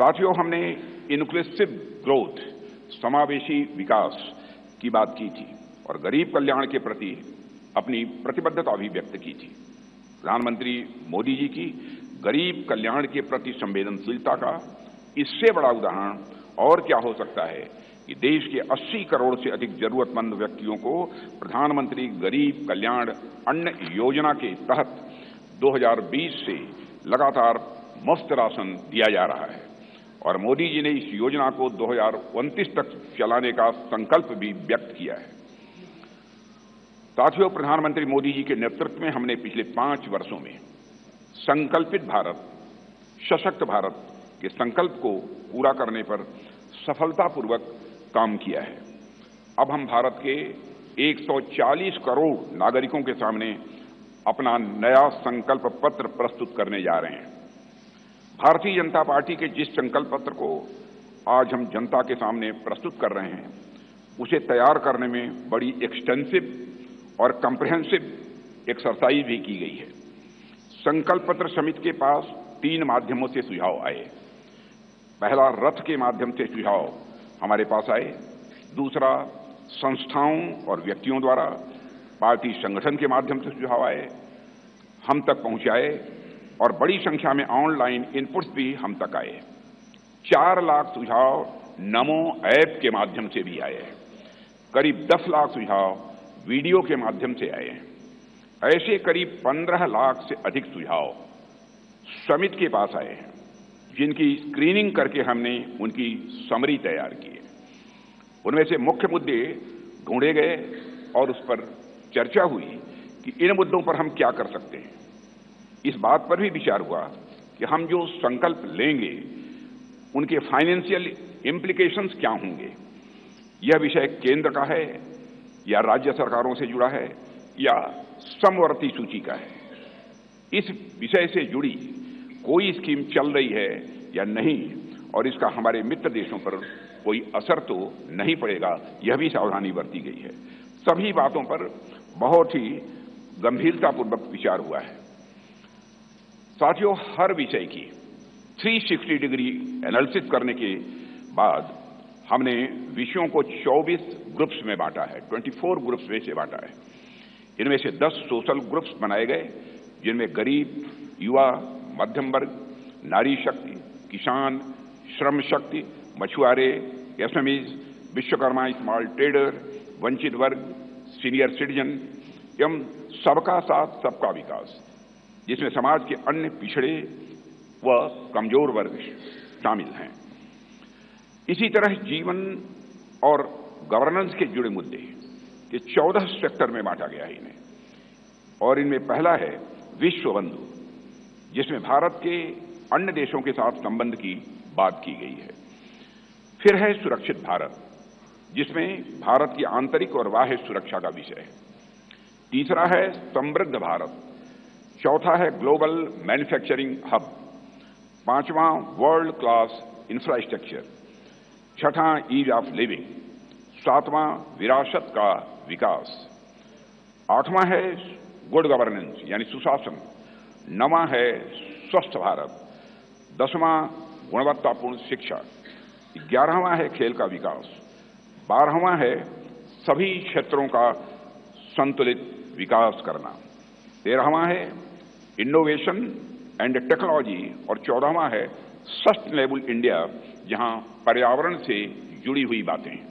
साथियों, हमने inclusive growth, समावेशी विकास की बात की थी और गरीब कल्याण के प्रति अपनी प्रतिबद्धता भी व्यक्त की थी। प्रधानमंत्री मोदी जी की गरीब कल्याण के प्रति संवेदनशीलता का इससे बड़ा उदाहरण और क्या हो सकता है कि देश के 80 करोड़ से अधिक जरूरतमंद व्यक्तियों को प्रधानमंत्री गरीब कल्याण अन्न योजना के तहत 2020 से लगातार मुफ्त राशन दिया जा रहा है और मोदी जी ने इस योजना को 2029 तक चलाने का संकल्प भी व्यक्त किया है। साथियों, प्रधानमंत्री मोदी जी के नेतृत्व में हमने पिछले 5 वर्षों में संकल्पित भारत, सशक्त भारत के संकल्प को पूरा करने पर सफलतापूर्वक काम किया है। अब हम भारत के 140 करोड़ नागरिकों के सामने अपना नया संकल्प पत्र प्रस्तुत करने जा रहे हैं। भारतीय जनता पार्टी के जिस संकल्प पत्र को आज हम जनता के सामने प्रस्तुत कर रहे हैं, उसे तैयार करने में बड़ी एक्सटेंसिव और कम्प्रिहेंसिव एक्सरसाइज भी की गई है। संकल्प पत्र समिति के पास 3 माध्यमों से सुझाव आए। पहला, रथ के माध्यम से सुझाव हमारे पास आए। दूसरा, संस्थाओं और व्यक्तियों द्वारा पार्टी संगठन के माध्यम से सुझाव आए, हम तक पहुंचाए और बड़ी संख्या में ऑनलाइन इनपुट्स भी हम तक आए। 4 लाख सुझाव नमो ऐप के माध्यम से भी आए हैं। करीब 10 लाख सुझाव वीडियो के माध्यम से आए हैं। ऐसे करीब 15 लाख से अधिक सुझाव समिति के पास आए हैं, जिनकी स्क्रीनिंग करके हमने उनकी समरी तैयार की है। उनमें से मुख्य मुद्दे ढूंढे गए और उस पर चर्चा हुई कि इन मुद्दों पर हम क्या कर सकते हैं। इस बात पर भी विचार हुआ कि हम जो संकल्प लेंगे उनके फाइनेंशियल इम्प्लीकेशंस क्या होंगे। यह विषय केंद्र का है या राज्य सरकारों से जुड़ा है या समवर्ती सूची का है। इस विषय से जुड़ी कोई स्कीम चल रही है या नहीं और इसका हमारे मित्र देशों पर कोई असर तो नहीं पड़ेगा, यह भी सावधानी बरती गई है। सभी बातों पर बहुत ही गंभीरतापूर्वक विचार हुआ है। साथियों, हर विषय की 360 डिग्री एनालिसिस करने के बाद हमने विषयों को 24 ग्रुप्स में बांटा है, 24 ग्रुप्स में से बांटा है। इनमें से 10 सोशल ग्रुप्स बनाए गए, जिनमें गरीब, युवा, मध्यम वर्ग, नारी शक्ति, किसान, श्रम शक्ति, मछुआरे, एसएमईज, विश्वकर्मा, स्मॉल ट्रेडर, वंचित वर्ग, सीनियर सिटीजन एवं सबका साथ सबका विकास, जिसमें समाज के अन्य पिछड़े व कमजोर वर्ग शामिल हैं। इसी तरह जीवन और गवर्नेंस के जुड़े मुद्दे के 14 सेक्टर में बांटा गया है इन्हें। और इनमें पहला है विश्व बंधु, जिसमें भारत के अन्य देशों के साथ संबंध की बात की गई है। फिर है सुरक्षित भारत, जिसमें भारत की आंतरिक और बाह्य सुरक्षा का विषय है। तीसरा है समृद्ध भारत। चौथा है ग्लोबल मैन्युफैक्चरिंग हब। 5वां वर्ल्ड क्लास इंफ्रास्ट्रक्चर। 6ठा ईज ऑफ लिविंग। 7वां विरासत का विकास। 8वां है गुड गवर्नेंस यानी सुशासन। 9वां है स्वस्थ भारत। 10वां गुणवत्तापूर्ण शिक्षा। 11वां है खेल का विकास। 12वां है सभी क्षेत्रों का संतुलित विकास करना। 13वां है इनोवेशन एंड टेक्नोलॉजी और 14वां है सस्टेनेबल इंडिया, जहां पर्यावरण से जुड़ी हुई बातें हैं।